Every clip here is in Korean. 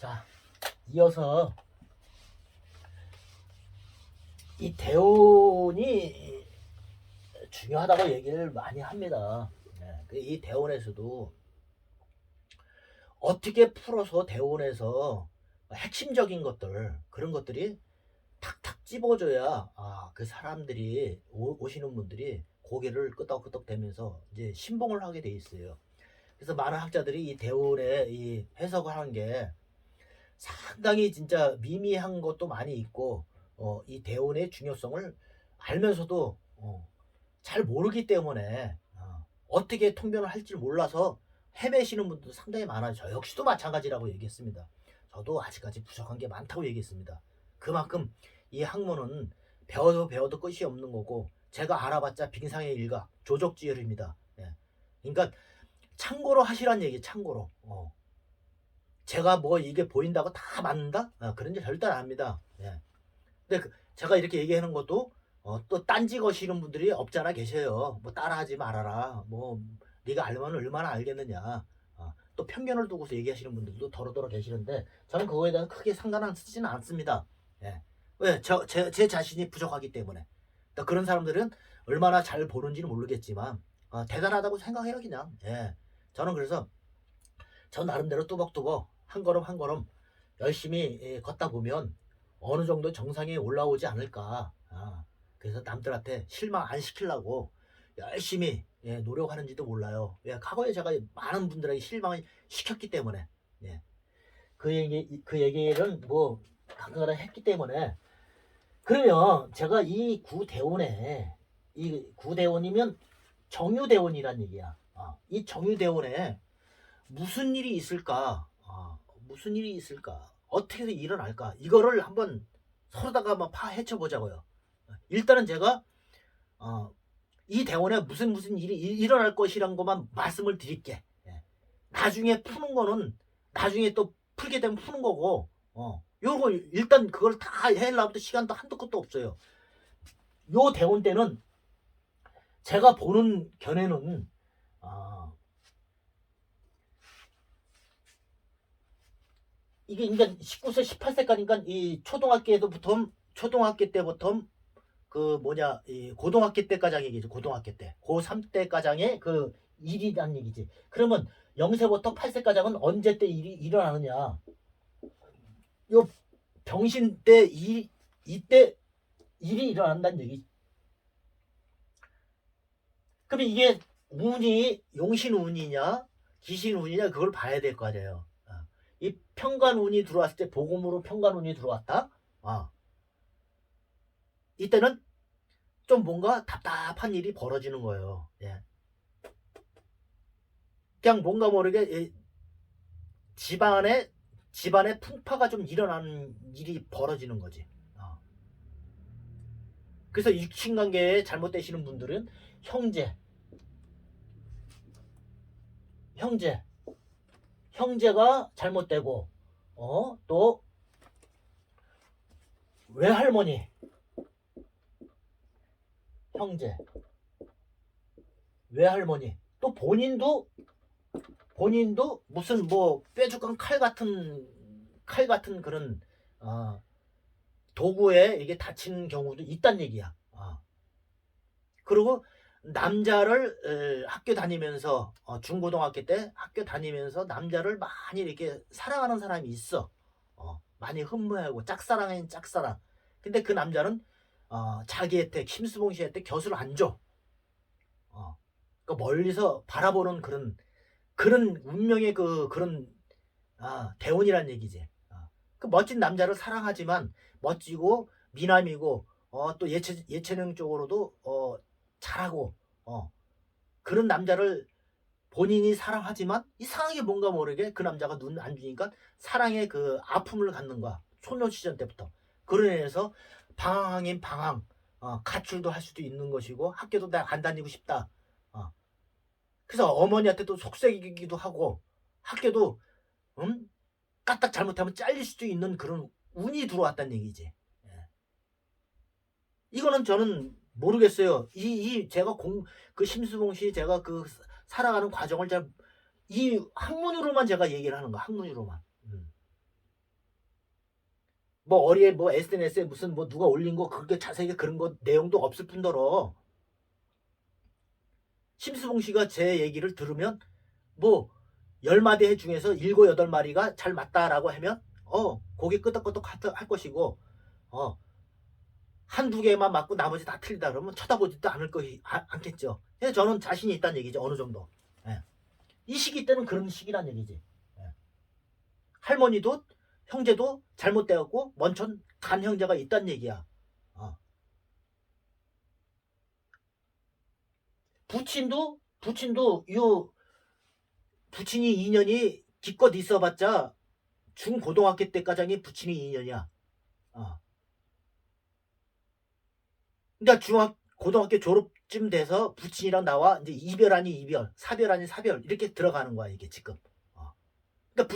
자, 이어서 이 대운이 중요하다고 얘기를 많이 합니다. 이 대운에서도 어떻게 풀어서 대운에서 핵심적인 것들, 그런 것들이 탁탁 집어줘야 그 사람들이 오시는 분들이 고개를 끄덕끄덕 대면서 이제 신봉을 하게 돼 있어요. 그래서 많은 학자들이 이 대운의 이 해석을 하는 게 상당히 진짜 미미한 것도 많이 있고, 이 대운의 중요성을 알면서도 잘 모르기 때문에 어떻게 통변을 할지 몰라서 헤매시는 분들도 상당히 많아요. 저 역시도 마찬가지라고 얘기했습니다. 저도 아직까지 부족한 게 많다고 얘기했습니다. 그만큼 이 학문은 배워도 끝이 없는 거고, 제가 알아봤자 빙상의 일각, 조족지혈입니다. 예. 그러니까 참고로 하시란 얘기, 참고로. 제가 뭐 이게 보인다고 다 맞는다? 그런 게 절대 안 합니다. 예. 근데 제가 이렇게 얘기하는 것도 또 딴지 거시는 분들이 없잖아 계셔요. 뭐 따라하지 말아라. 뭐 네가 알면 얼마나 알겠느냐. 또 편견을 두고서 얘기하시는 분들도 더러더러 계시는데, 저는 그거에 대한 크게 상관은 쓰지는 않습니다. 예. 왜? 제 자신이 부족하기 때문에. 그러니까 그런 사람들은 얼마나 잘 보는지는 모르겠지만 대단하다고 생각해요 그냥. 예. 저는 그래서 저 나름대로 뚜벅뚜벅 한 걸음 한 걸음 열심히 걷다 보면 어느 정도 정상에 올라오지 않을까. 그래서 남들한테 실망 안 시키려고 열심히 노력하는지도 몰라요. 과거에 제가 많은 분들에게 실망을 시켰기 때문에. 예. 그 얘기를 뭐 간간히 했기 때문에. 그러면 제가 이 구대원에, 이 구대원이면 정유대원이란 얘기야. 이 정유대원에 무슨 일이 있을까? 무슨 일이 있을까? 어떻게 일어날까? 이거를 한번 서로다가 한번 파헤쳐 보자고요. 일단은 제가 이 대원에 무슨 일이 일어날 것이란 것만 말씀을 드릴게. 나중에 푸는 거는 나중에 또 풀게 되면 푸는 거고, 요거 일단 그걸 다 해려면 시간도 한도 끝도 없어요. 요 대원 때는 제가 보는 견해는 이게 그러니까 19세 18세까지니까 이 초등학교 때부터 그 뭐냐 이 고등학교 때까지 얘기죠. 고등학교 때 고3 때까지의 그 일이란 얘기지. 그러면 0세부터 8세까지는 언제 때 일이 일어나느냐? 요 병신 때 이때 일이 일어난다는 얘기. 그럼 이게 운이 용신 운이냐 기신 운이냐 그걸 봐야 될 거 아니에요. 이 평간 운이 들어왔을 때 복음으로 평간 운이 들어왔다. 이때는 좀 뭔가 답답한 일이 벌어지는 거예요. 예. 그냥 뭔가 모르게 집안에 풍파가 좀 일어나는 일이 벌어지는 거지. 그래서 육친관계에 잘못되시는 분들은 형제, 형제가 잘못되고, 또 외할머니, 형제, 외할머니, 또 본인도 무슨 뭐 뾰족한 칼 같은 그런 도구에 이게 다치는 경우도 있단 얘기야. 그리고 남자를 학교 다니면서 중고등학교 때 학교 다니면서 남자를 많이 이렇게 사랑하는 사람이 있어. 많이 흠모하고 짝사랑인 짝사랑. 근데 그 남자는 자기한테 김수봉 씨한테 곁을 안 줘. 그러니까 멀리서 바라보는 그런 운명의 그런 대운이란 얘기지. 그 멋진 남자를 사랑하지만 멋지고 미남이고 또 예체능 쪽으로도 잘하고 그런 남자를 본인이 사랑하지만 이상하게 뭔가 모르게 그 남자가 눈 안 주니까 사랑의 그 아픔을 갖는 거야. 소년 시절 때부터. 그런 애에서 방황 아닌 방황, 가출도 할 수도 있는 것이고 학교도 내가 안 다니고 싶다. 그래서 어머니한테 또 속삭이기도 하고 학교도 까딱 잘못하면 잘릴 수도 있는 그런 운이 들어왔다는 얘기지. 예. 이거는 저는 모르겠어요. 제가 그 심수봉 씨 제가 그 살아가는 과정을 이 학문으로만 제가 얘기를 하는 거야. 학문으로만. 뭐 어리에 뭐 SNS에 무슨 뭐 누가 올린 거 그렇게 자세하게 그런 거 내용도 없을 뿐더러 심수봉 씨가 제 얘기를 들으면 뭐 10마디 해 중에서 7, 8마리가 잘 맞다라고 하면 고개 끄덕끄덕 할 것이고 한두 개만 맞고 나머지 다 틀리다 그러면 쳐다보지도 않겠죠. 그래서 저는 자신이 있다는 얘기죠. 어느 정도. 예. 이 시기 때는 그런 시기란 얘기지. 예. 할머니도 형제도 잘못되었고 먼천 간 형제가 있다는 얘기야. 부친도 요 부친이 2년이 기껏 있어봤자 중고등학교 때까지 부친이 2년이야. 그러니까 고등학교 졸업쯤 돼서 부친이랑 나와 이제 이별 아닌 이별, 사별 아닌 사별 이렇게 들어가는 거야 이게 지금. 그러니까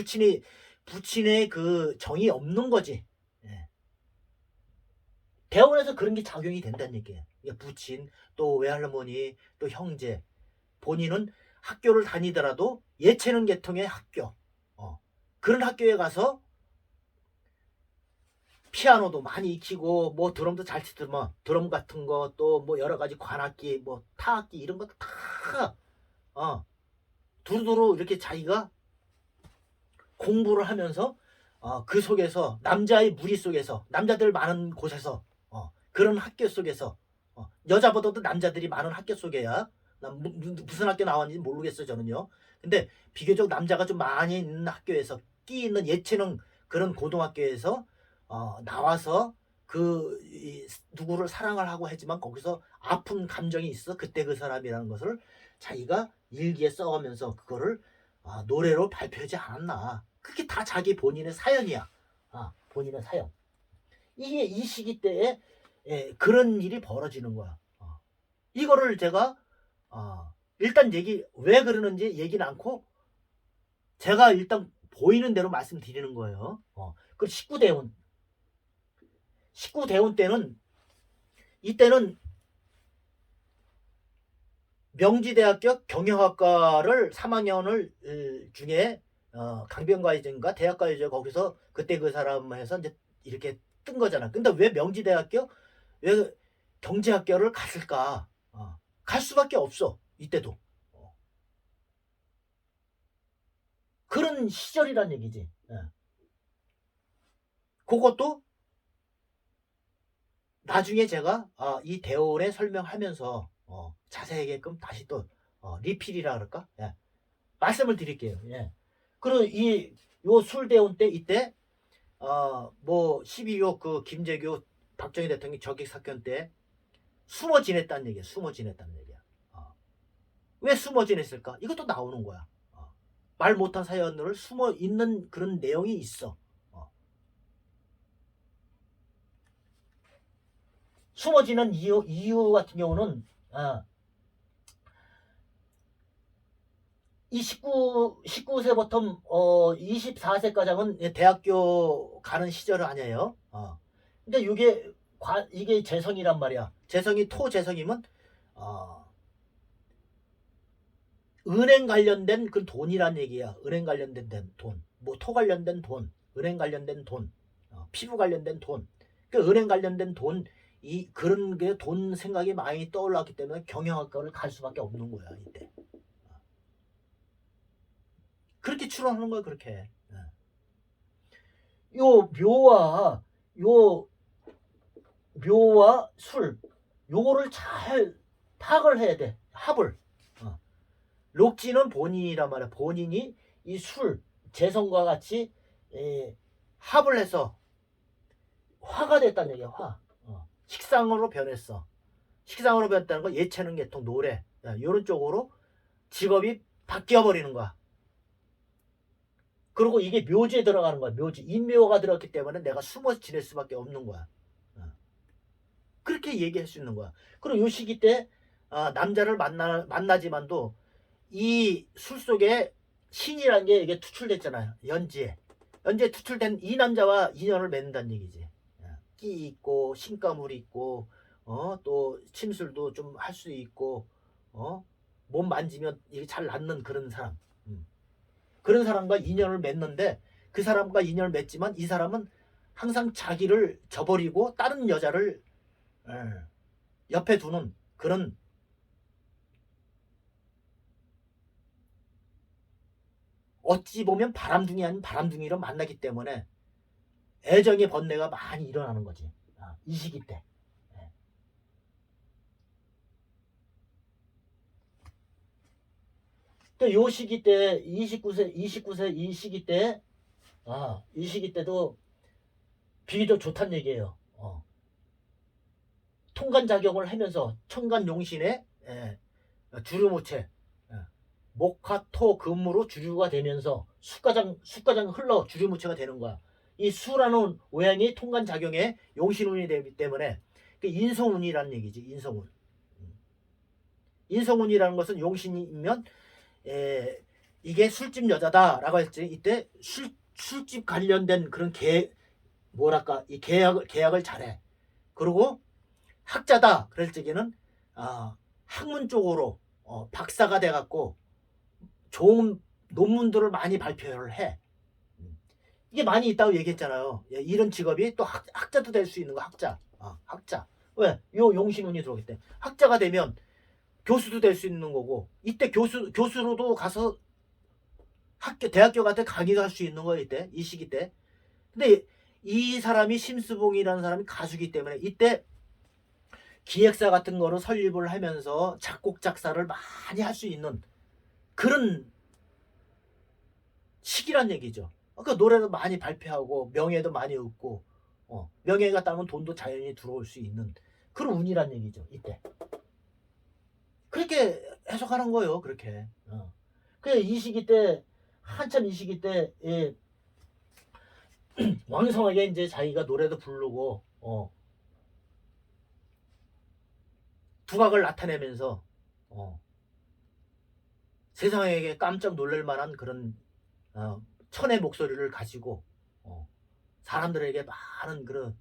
부친의 그 정이 없는 거지. 예. 대원에서 그런 게 작용이 된다는 얘기예요. 그러니까 부친, 또 외할머니, 또 형제, 본인은 학교를 다니더라도 예체능 계통의 학교, 그런 학교에 가서 피아노도 많이 익히고 뭐 드럼도 잘 치더만 드럼 같은 거 또 뭐 여러 가지 관악기 뭐 타악기 이런 것도 다 두루두루 이렇게 자기가 공부를 하면서 그 속에서 남자의 무리 속에서 남자들 많은 곳에서 그런 학교 속에서 여자보다도 남자들이 많은 학교 속에야 무슨 학교 나왔는지 모르겠어요 저는요. 근데 비교적 남자가 좀 많이 있는 학교에서 끼 있는 예체능 그런 고등학교에서 나와서 누구를 사랑을 하고 하지만 거기서 아픈 감정이 있어 그때 그 사람이라는 것을 자기가 일기에 써가면서 그거를 노래로 발표하지 않았나. 그게 다 자기 본인의 사연이야. 본인의 사연. 이게 이 시기 때에 그런 일이 벌어지는 거야. 이거를 제가 일단 왜 그러는지 얘기는 않고 제가 일단 보이는 대로 말씀드리는 거예요. 그 19대운 때는 이때는 명지대학교 경영학과를 3학년을 중에 강변과외제인가 대학과외제 거기서 그때 그 사람 해서 이제 이렇게 뜬 거잖아. 근데 왜 명지대학교 왜 경제학교를 갔을까? 갈 수밖에 없어 이때도. 그런 시절이란 얘기지. 그것도 나중에 제가 이 대원에 설명하면서 자세하게끔 다시 또 리필이라 그럴까? 예. 말씀을 드릴게요. 예. 그리고 요 술대원 때 이때 뭐 12.6 그 김재규 박정희 대통령 저격 사건 때 숨어 지냈다는 얘기야. 숨어 지냈다는 얘기야. 왜 숨어 지냈을까? 이것도 나오는 거야. 말 못한 사연을 숨어 있는 그런 내용이 있어. 숨어지는 이유 같은 경우는 이 19세부터 24세까지는 대학교 가는 시절 아니에요. 근데 이게 재성이란 말이야. 재성이 토재성이면 은행 관련된 그 돈이란 얘기야. 은행 관련된 돈, 뭐 토 관련된 돈, 은행 관련된 돈, 피부 관련된 돈. 그 은행 관련된 돈, 그런 게 돈 생각이 많이 떠올랐기 때문에 경영학과를 갈 수밖에 없는 거야 이때. 그렇게 추론하는 거야 그렇게. 요 묘와 술 요거를 잘 파악을 해야 돼. 합을. 록지는 본인이란 말이야. 본인이 이 술 재성과 같이 합을 해서 화가 됐다는 얘기야. 화. 식상으로 변했어. 식상으로 변했다는 건 예체능 계통 노래 이런 쪽으로 직업이 바뀌어버리는 거야. 그리고 이게 묘지에 들어가는 거야. 묘지. 인묘가 들어갔기 때문에 내가 숨어 지낼 수밖에 없는 거야. 그렇게 얘기할 수 있는 거야. 그리고 요 시기 때 남자를 만나지만도 이 술 속에 신이라는 게 이게 투출됐잖아요. 연지에 투출된 이 남자와 인연을 맺는다는 얘기지. 끼 있고 신가물이 있고 또 침술도 좀 할 수 있고 몸 만지면 이게 잘 낫는 그런 사람. 그런 사람과 인연을 맺는데 그 사람과 인연을 맺지만 이 사람은 항상 자기를 저버리고 다른 여자를 옆에 두는 그런, 어찌 보면 바람둥이 아닌 바람둥이로 만나기 때문에 애정의 번뇌가 많이 일어나는 거지. 이 시기 때. 예. 또 요 시기 때 29세 이 시기 때, 이 시기 때도 비교적 좋단 얘기예요. 통관작용을 하면서 천간용신의 주류모체, 목화토 금으로 주류가 되면서 수가장 흘러 주류모체가 되는 거야. 이 수라는 오양이 통관작용에 용신운이 되기 때문에 인성운이라는 얘기지. 인성운. 인성운이라는 것은 용신이면 이게 술집 여자다라고 했지. 이때 술집 관련된 그런 뭐랄까, 이 계약을 잘해. 그리고 학자다 그럴 적에는 학문 쪽으로 박사가 돼갖고 좋은 논문들을 많이 발표를 해. 이게 많이 있다고 얘기했잖아요. 이런 직업이 또 학자도 될 수 있는 거. 학자. 왜? 요 용신운이 들어오기 때문에 학자가 되면 교수도 될 수 있는 거고, 이때 교수로도 가서 대학교 같은 강의도 할 수 있는 거예요. 이때 이 시기 때. 근데 이 사람이 심수봉이라는 사람이 가수기 때문에 이때 기획사 같은 거로 설립을 하면서 작곡 작사를 많이 할 수 있는 그런 시기란 얘기죠. 그러니까 노래도 많이 발표하고 명예도 많이 얻고, 명예가 따면 돈도 자연히 들어올 수 있는 그런 운이란 얘기죠. 이때 그렇게 해석하는 거예요. 그렇게. 그래, 이 시기 때, 한참 이 시기 때 왕성하게 이제 자기가 노래도 부르고 두각을 나타내면서 세상에게 깜짝 놀랄 만한 그런 천의 목소리를 가지고 사람들에게 많은 그런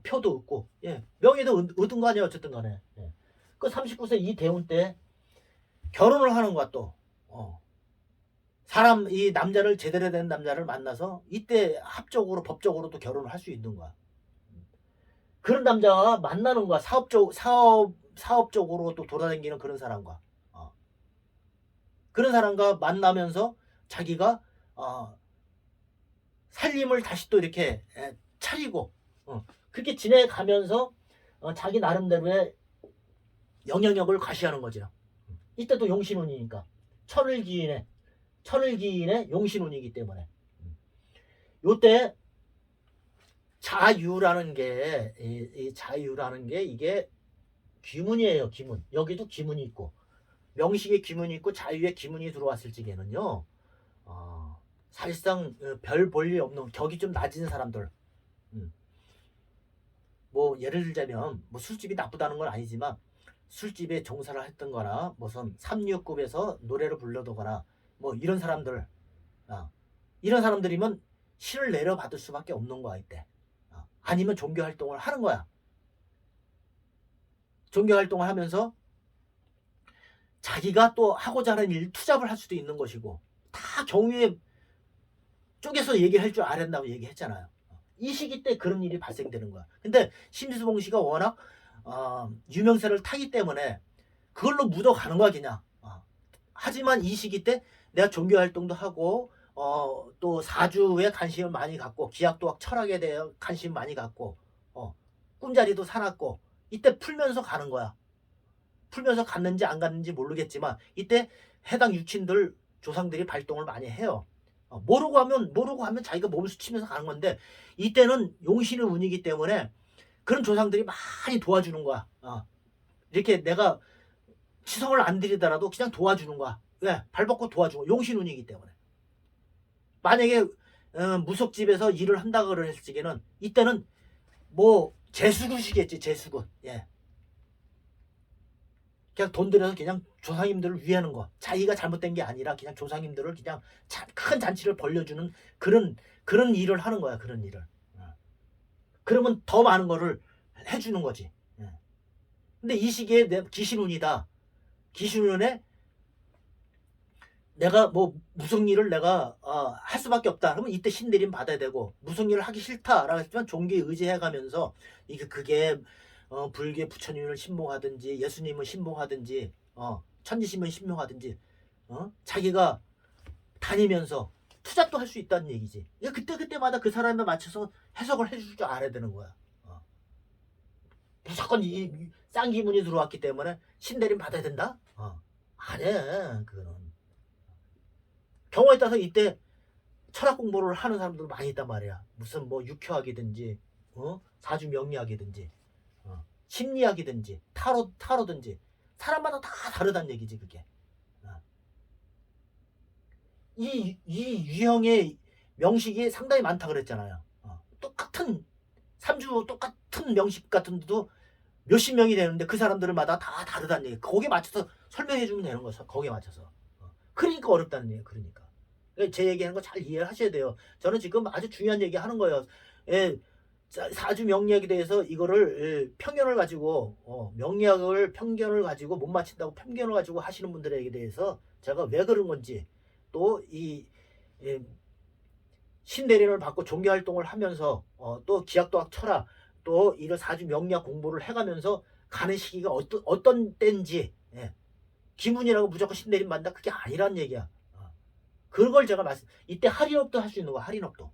표도 얻고, 명예도 얻은 거 아니에요. 어쨌든 간에. 그 39세 이 대운 때 결혼을 하는 거야. 또 이 남자를, 제대로 된 남자를 만나서 이때 합적으로 법적으로도 결혼을 할 수 있는 거야. 그런 남자가 만나는 거야. 사업적으로 또 돌아다니는 그런 사람과. 그런 사람과 만나면서 자기가 살림을 다시 또 이렇게 차리고 그렇게 지내가면서 자기 나름대로의 영향력을 과시하는 거죠. 이때도 용신운이니까 천을 기인의 용신운이기 때문에 요때 자유라는 게, 이 자유라는 게 이게 귀문이에요. 귀문. 여기도 귀문이 있고 명식의 귀문이 있고 자유의 귀문이 들어왔을 적에는요, 사실상 별 볼 일 없는 격이 좀 낮은 사람들, 뭐 예를 들자면 뭐 술집이 나쁘다는 건 아니지만 술집에 종사를 했던 거나 무슨 369에서 노래를 불러도거나 뭐 이런 사람들, 이런 사람들이면 신을 내려받을 수밖에 없는 거야. 이때. 아니면 종교 활동을 하는 거야. 종교 활동을 하면서 자기가 또 하고자 하는 일 투잡을 할 수도 있는 것이고, 다 경유의 쪽에서 얘기할 줄 알았다고 얘기했잖아요. 이 시기 때 그런 일이 발생되는 거야. 근데 심수봉 씨가 워낙 유명세를 타기 때문에 그걸로 묻어가는 거야 그냥. 하지만 이 시기 때 내가 종교 활동도 하고 또 사주에 관심을 많이 갖고 기약도학 철학에 대해 관심 많이 갖고 꿈자리도 사놨고, 이때 풀면서 가는 거야. 풀면서 갔는지 안 갔는지 모르겠지만 이때 해당 유친들 조상들이 발동을 많이 해요. 모르고 하면 자기가 몸을 스치면서 가는 건데, 이때는 용신의 운이기 때문에 그런 조상들이 많이 도와주는 거야. 이렇게 내가 시성을 안 들이더라도 그냥 도와주는 거야. 왜? 발벗고 도와주고, 용신 운이기 때문에. 만약에 무속집에서 일을 한다 그랬을 적에는 이때는 뭐 재수굿이겠지. 재수굿. 그냥 돈 들여서 그냥 조상님들을 위하는 거. 자기가 잘못된 게 아니라 그냥 조상님들을 그냥 큰 잔치를 벌려주는 그런 일을 하는 거야. 그런 일을. 그러면 더 많은 거를 해주는 거지. 근데 이 시기에 내 기신운이다. 기신운에 내가 뭐 무슨 일을 내가 할 수밖에 없다. 그러면 이때 신내림 받아야 되고, 무슨 일을 하기 싫다라고 했지만 종교에 의지해 가면서 이게 그게 불교의 부처님을 신봉하든지 예수님을 신봉하든지 천지신을 신봉하든지 자기가 다니면서 투잡도 할 수 있다는 얘기지. 이게 그때그때마다 그 사람에 맞춰서 해석을 해줄 줄 알아야 되는 거야. 무조건 이 쌍기문이 들어왔기 때문에 신내림 받아야 된다? 아니야. 그거는 경우에 따라서 이때 철학 공부를 하는 사람들 많이 있단 말이야. 무슨 뭐 육효학이든지 사주 명리학이든지 심리학이든지 타로든지 사람마다 다 다르다는 얘기지 그게. 이 유형의 명식이 상당히 많다 그랬잖아요. 똑같은 3주 똑같은 명식 같은 데도 몇십 명이 되는데 그 사람들마다 다 다르다는 얘기. 거기에 맞춰서 설명해 주면 되는 거죠. 거기에 맞춰서. 그러니까 어렵다는 얘기예요. 그러니까. 제 얘기하는 거 잘 이해를 하셔야 돼요. 저는 지금 아주 중요한 얘기 하는 거예요. 예, 사주 명리학에 대해서 이거를 편견을 가지고 명리학을 편견을 가지고 못 맞춘다고 편견을 가지고 하시는 분들에게 대해서 제가 왜 그런 건지 또이 신대림을 받고 종교활동을 하면서 또 기약도학 철학 또 이런 사주 명리학 공부를 해가면서 가는 시기가 어떤 때인지 기문이라고 무조건 신내림 받는다 그게 아니란 얘기야. 그걸 제가 이때 할인업도 할 수 있는 거야. 할인업도.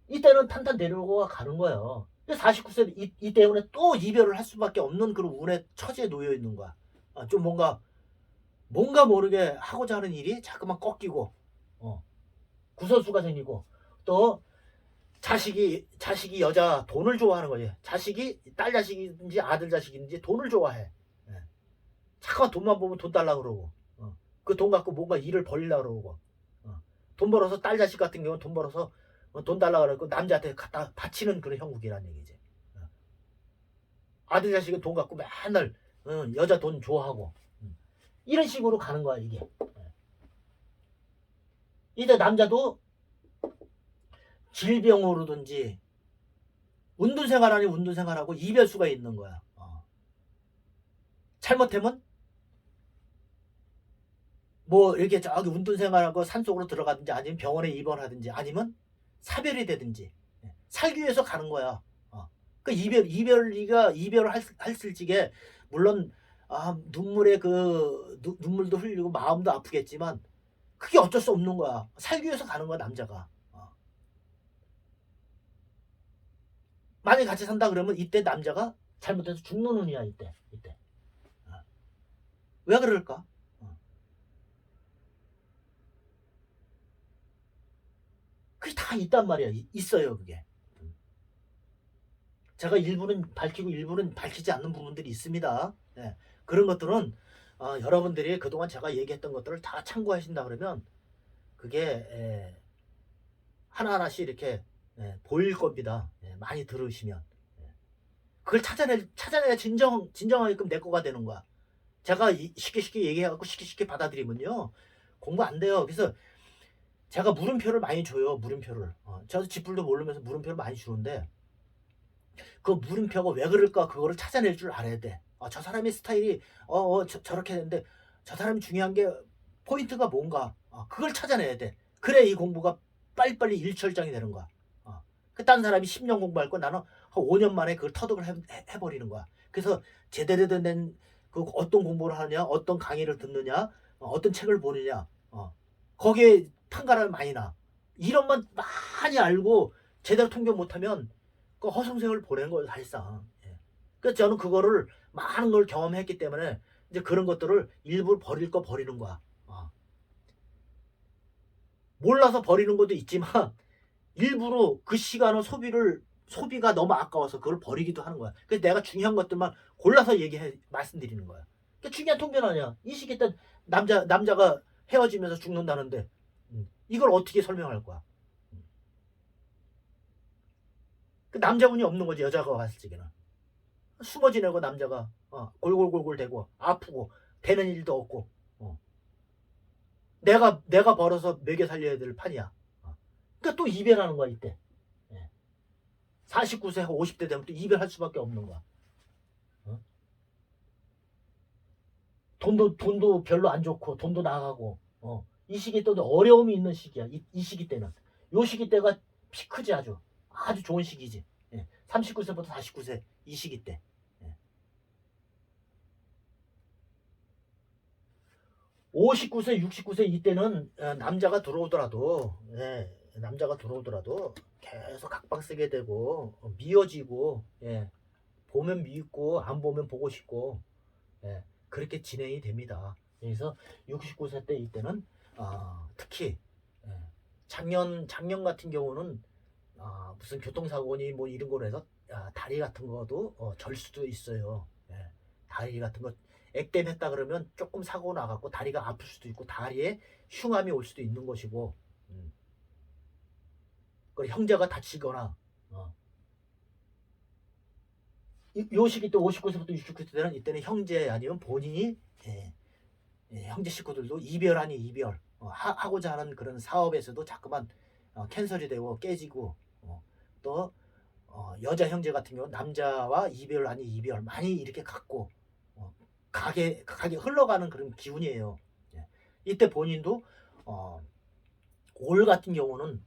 이때는 탄탄 내려오고 가는 거예요. 49세 이 때문에 또 이별을 할 수밖에 없는 그런 운의 처지에 놓여 있는 거야. 좀 뭔가 모르게 하고자 하는 일이 자꾸만 꺾이고 구설수가 생기고 또 자식이 여자 돈을 좋아하는 거지. 자식이 딸 자식인지 아들 자식인지 돈을 좋아해. 자꾸만 돈만 보면 돈 달라고 그러고 그 돈 갖고 뭔가 일을 벌리려고 그러고 돈 벌어서 딸 자식 같은 경우는 돈 벌어서 돈 달라고 그러고 남자한테 갖다 바치는 그런 형국이란 얘기지. 아들 자식은 돈 갖고 맨날 여자 돈 좋아하고 이런 식으로 가는 거야 이게. 이제 남자도 질병으로든지 운둔생활 아닌 운둔생활하고 이별수가 있는 거야. 잘못하면 뭐 이렇게 저기 운둔생활하고 산속으로 들어가든지 아니면 병원에 입원하든지 아니면 사별이 되든지 살기 위해서 가는 거야. 그 이별을 했을 적에 물론 눈물에 눈물도 흘리고 마음도 아프겠지만 그게 어쩔 수 없는 거야. 살기 위해서 가는 거야 남자가. 만약에 같이 산다 그러면 이때 남자가 잘못해서 죽는 운이야 이때. 왜 그럴까? 그게 다 있단 말이야. 있어요 그게. 제가 일부는 밝히고 일부는 밝히지 않는 부분들이 있습니다. 그런 것들은 여러분들이 그동안 제가 얘기했던 것들을 다 참고하신다 그러면 그게 하나하나씩 이렇게 보일 겁니다. 많이 들으시면. 그걸 찾아내야 진정하게끔 내 거가 되는 거야. 제가 쉽게 얘기해갖고 쉽게 받아들이면요. 공부 안 돼요. 그래서 제가 물음표를 많이 줘요. 물음표를. 저도 쥐뿔도 모르면서 물음표를 많이 주는데 그 물음표가 왜 그럴까 그거를 찾아낼 줄 알아야 돼. 저 사람의 스타일이 저렇게 되는데 저 사람이 중요한 게 포인트가 뭔가 그걸 찾아내야 돼. 그래 이 공부가 빨리빨리 일철장이 되는 거야. 그 딴 사람이 10년 공부할 거 나는 한 5년 만에 그걸 터득을 해버리는 거야. 그래서 제대로 된 그 어떤 공부를 하느냐 어떤 강의를 듣느냐 어떤 책을 보느냐 거기에 판가름이 많이 나. 이런만 많이 알고 제대로 통역 못하면 그 허송세월 보낸 거예요 사실상. 그래서 저는 그거를 많은 걸 경험했기 때문에 이제 그런 것들을 일부러 버릴 거 버리는 거야. 몰라서 버리는 것도 있지만 일부러 그 시간을 소비가 너무 아까워서 그걸 버리기도 하는 거야. 그래서 내가 중요한 것들만 골라서 말씀드리는 거야. 그러니까 중요한 통변 아니야. 이 시기 때 남자가 헤어지면서 죽는다는데 이걸 어떻게 설명할 거야? 그 남자분이 없는 거지 여자가 봤을 적에는. 숨어 지내고 남자가 골골골골 대고 아프고 되는 일도 없고 내가 벌어서 먹여 살려야 될 판이야. 그러니까 또 이별하는 거야 이때. 49세 50대 되면 또 이별할 수밖에 없는 거야. 돈도 별로 안 좋고 돈도 나가고 이 시기 또 어려움이 있는 시기야. 이 시기 때는 요 시기 때가 피크지. 아주 좋은 시기지. 39세부터 49세 이 시기 때. 59세 69세 이때는 남자가 들어오더라도 남자가 들어오더라도 계속 각방 쓰게 되고 미워지고 보면 미있고 안 보면 보고 싶고 그렇게 진행이 됩니다. 그래서 69세 때 이때는 특히 작년 같은 경우는 무슨 교통사고니 뭐 이런 거로 해서 다리 같은 거도 절 수도 있어요. 다리 같은 거 액땜했다 그러면 조금 사고 나갖고 다리가 아플 수도 있고 다리에 흉함이 올 수도 있는 것이고, 그리고 형제가 다치거나 요 시기 때 59세부터 69세 때는 이때는 형제 아니면 본인이 형제 식구들도 이별 아닌 이별 하고자 하는 그런 사업에서도 자꾸만 캔슬이 되고 깨지고 또 여자 형제 같은 경우 남자와 이별 아닌 이별 많이 이렇게 갖고 가게 흘러가는 그런 기운이에요. 이때 본인도 올 같은 경우는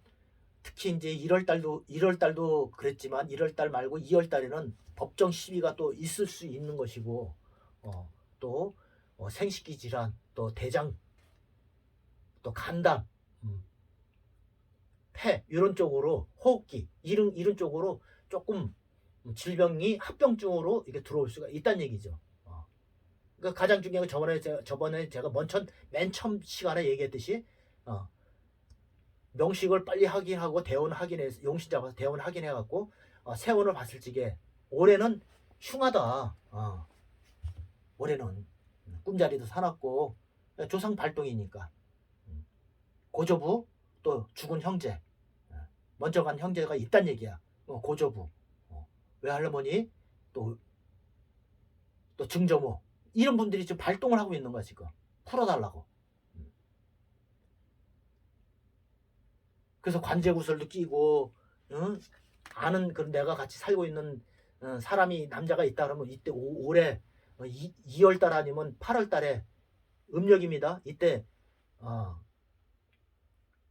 특히 이제 1월달도 그랬지만 1월달 말고 2월달에는 법정 시비가 또 있을 수 있는 것이고 또 생식기 질환 또 대장 또 간담 폐 이런 쪽으로 호흡기 이런 쪽으로 조금 질병이 합병증으로 이렇게 들어올 수가 있다는 얘기죠. 그러니까 가장 중요한 건 저번에 제가 맨 처음 시간에 얘기했듯이 명식을 빨리 확인하고 대원 확인해서 용신 잡아서 대원 확인해갖고 세원을 봤을 적에 올해는 흉하다. 올해는 꿈자리도 사놨고 조상 발동이니까 고조부 또 죽은 형제 먼저 간 형제가 있단 얘기야. 고조부 외할머니 또 증조모 이런 분들이 지금 발동을 하고 있는 거야 지금 풀어달라고. 그래서 관제구설도 끼고 아는 그런 내가 같이 살고 있는 사람이 남자가 있다 그러면 이때 올해 2월달 아니면 8월달에 음력입니다. 이때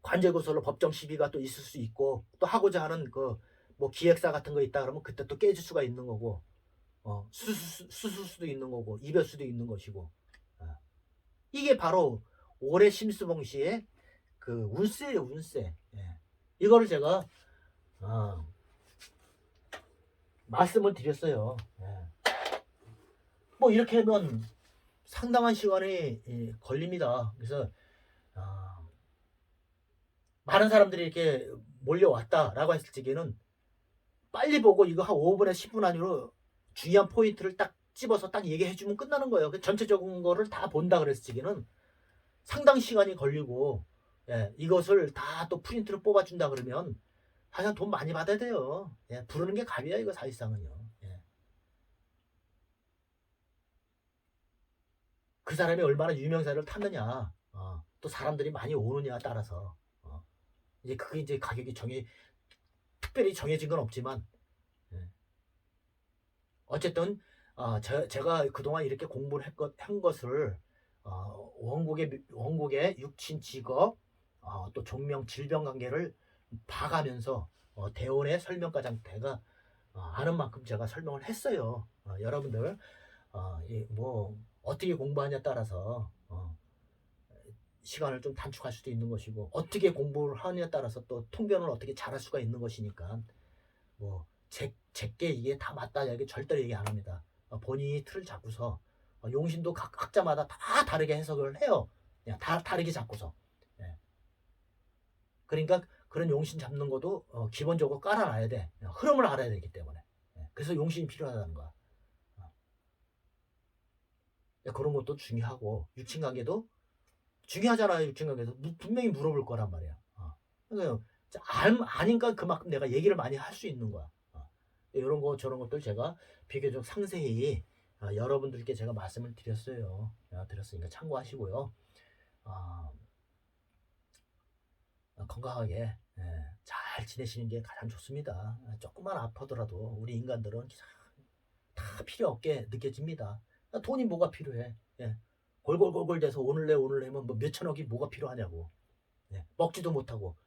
관제구설로 법정 시비가 또 있을 수 있고 또 하고자 하는 그 뭐 기획사 같은 거 있다 그러면 그때 또 깨질 수가 있는 거고 수술 수도 있는 거고 이별 수도 있는 것이고 이게 바로 올해 심수봉씨의 그 운세예요 운세. 이거를 제가 말씀을 드렸어요. 뭐 이렇게 하면 상당한 시간이 걸립니다. 그래서 많은 사람들이 이렇게 몰려왔다라고 했을 적에는 빨리 보고 이거 한 5분에서 10분 안으로 중요한 포인트를 딱 집어서 딱 얘기해주면 끝나는 거예요. 전체적인 거를 다 본다 그랬을 적에는 상당 시간이 걸리고 이것을 다 또 프린트를 뽑아준다 그러면 하여간 돈 많이 받아야 돼요. 부르는 게 갑이야 이거 사실상은요. 그 사람이 얼마나 유명세를 탔느냐 또 사람들이 많이 오느냐에 따라서 이제 그게 이제 가격이 특별히 정해진 건 없지만 어쨌든 제가 그동안 이렇게 공부를 한 것을 원국의 육친 직업 또 종명 질병 관계를 봐가면서 대원의 설명과장 제가 아는 만큼 제가 설명을 했어요. 여러분들 뭐 어떻게 공부하냐에 따라서 시간을 좀 단축할 수도 있는 것이고 어떻게 공부를 하느냐에 따라서 또 통변을 어떻게 잘할 수가 있는 것이니까 뭐 제게 이게 다 맞다 이렇게 절대로 얘기 안 합니다. 본인이 틀을 잡고서 용신도 각자마다 다 다르게 해석을 해요. 다 다르게 잡고서. 그러니까 그런 용신 잡는 것도 기본적으로 깔아놔야 돼. 흐름을 알아야 되기 때문에. 그래서 용신이 필요하다는 거야. 그런 것도 중요하고 육친관계도 중요하잖아요. 육친관계도 분명히 물어볼 거란 말이야. 그러니까 아니까 그만큼 내가 얘기를 많이 할 수 있는 거야. 이런 거 저런 것들 제가 비교적 상세히 여러분들께 제가 말씀을 드렸어요. 드렸으니까 참고하시고요. 건강하게 잘 지내시는 게 가장 좋습니다. 조금만 아프더라도 우리 인간들은 다 필요 없게 느껴집니다. 돈이 뭐가 필요해? 골골골골 돼서 오늘 내 오늘 내면 뭐 몇천억이 뭐가 필요하냐고. 예. 먹지도 못하고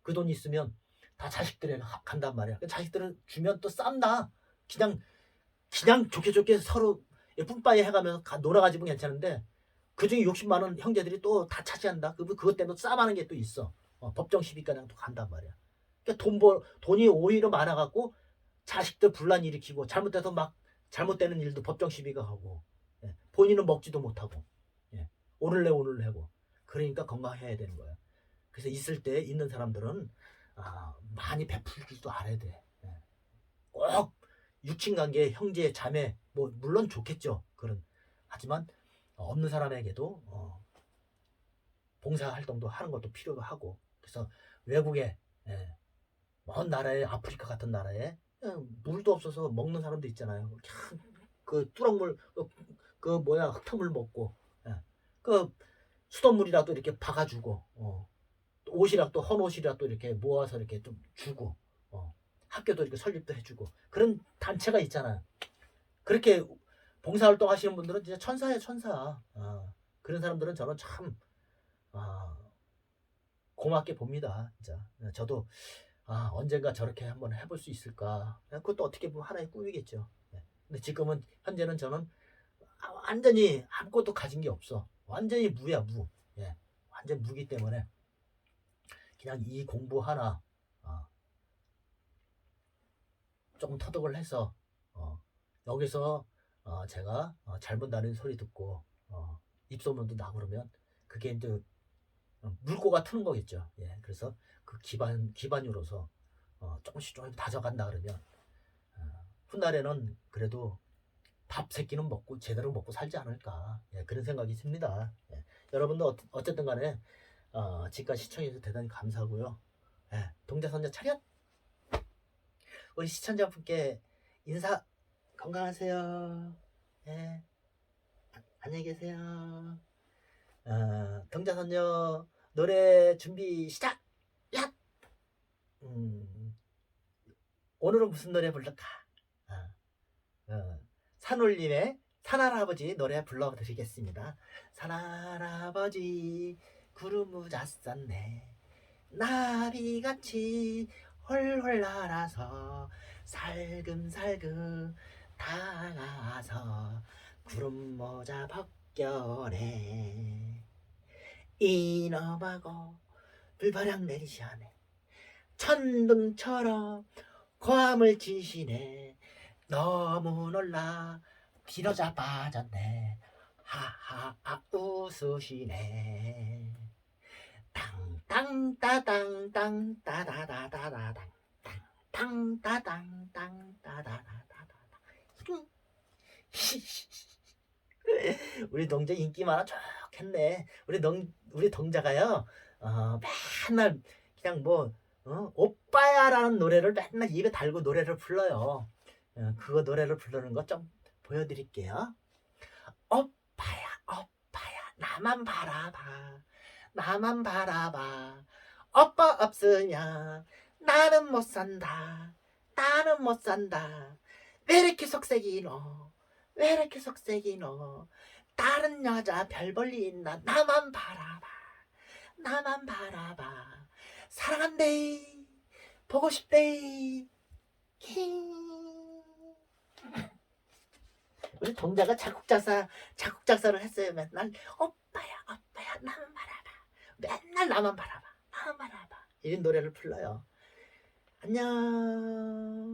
그 돈 있으면 다 자식들에 간단 말이야. 그 자식들은 주면 또 싼다. 그냥 좋게 좋게 서로 뿜빠이 해가면서 놀아가지고 괜찮은데 그중에 욕심 많은 형제들이 또 다 차지한다. 그것 때문에 싸움하는 게 또 있어. 법정 시비까지 또 간단 말이야. 그러니까 돈이 오히려 많아갖고 자식들 분란 일으키고 잘못돼서 막 잘못되는 일도 법정 시비가 하고 예. 본인은 먹지도 못하고 예. 오늘 내 오늘 내고 그러니까 건강해야 되는 거야. 그래서 있을 때 있는 사람들은 많이 베풀기도 알아야 돼. 예. 꼭 육친관계 형제 자매 뭐 물론 좋겠죠. 그런 하지만 없는 사람에게도 봉사활동도 하는 것도 필요도 하고 그래서 외국에 예, 먼 나라에 아프리카 같은 나라에 물도 없어서 먹는 사람도 있잖아요. 그 뚜렁물 그 뭐야 흙탕물 먹고 예, 그 수돗물이라도 이렇게 박아주고 옷이라 또 헌옷이라 또 이렇게 모아서 이렇게 좀 주고 학교도 이렇게 설립도 해주고 그런 단체가 있잖아요. 그렇게 봉사활동 하시는 분들은 진짜 천사예요 천사. 그런 사람들은 저는 참 고맙게 봅니다. 진짜 저도 언젠가 저렇게 한번 해볼 수 있을까. 그것도 어떻게 보면 하나의 꿈이겠죠. 근데 지금은 현재는 저는 완전히 아무것도 가진 게 없어. 완전히 무야 무. 예, 완전 무기 때문에 그냥 이 공부 하나 조금 터득을 해서 여기서 제가 잘못다는 소리 듣고 입소문도 나고 그러면 그게 이제 물꼬가 트는 거겠죠. 예, 그래서 그 기반으로서 조금씩 다져간다 그러면 훗날에는 그래도 밥 세 끼는 먹고 제대로 먹고 살지 않을까. 예, 그런 생각이 듭니다. 예, 여러분도 어쨌든 간에 지금까지 시청해주셔서 대단히 감사하고요. 예, 동자선녀 차렷. 우리 시청자분께 인사. 건강하세요. 예, 안녕히 계세요. 동자선녀 노래 준비 시작. 야! 오늘은 무슨 노래 부를까? 산울림의 산할아버지 노래 불러드리겠습니다. 산할아버지 구름 잤었네 나비같이 홀홀 날아서 살금살금 다가서 구름 모자 벗겨내 이놈하고 불바람 내리시네 천둥처럼 고함을 치시네 너무 놀라 뒤로자 빠졌네 하하 웃으시네 땅땅따땅땅 따다다다다당 땅따땅땅 따다다다다당 우리 동자 인기 많아 좋겠네. 우리 동자가요 맨날 그냥 뭐 오빠야라는 노래를 맨날 입에 달고 노래를 불러요. 그거 노래를 부르는 거 좀 보여드릴게요. 오빠야 오빠야 나만 바라봐 나만 바라봐 오빠 없으면 나는 못 산다 나는 못 산다 왜 이렇게 속색이 너 왜 이렇게 속색이 너 다른 여자 별 볼 일 있나 나만 바라봐 나만 바라봐 사랑한대 보고 싶대 우리 동자가 작곡 작사를 했어요. 맨날 오빠야 오빠야 나만 바라봐 맨날 나만 바라봐 나만 바라봐 이런 노래를 불러요. 안녕.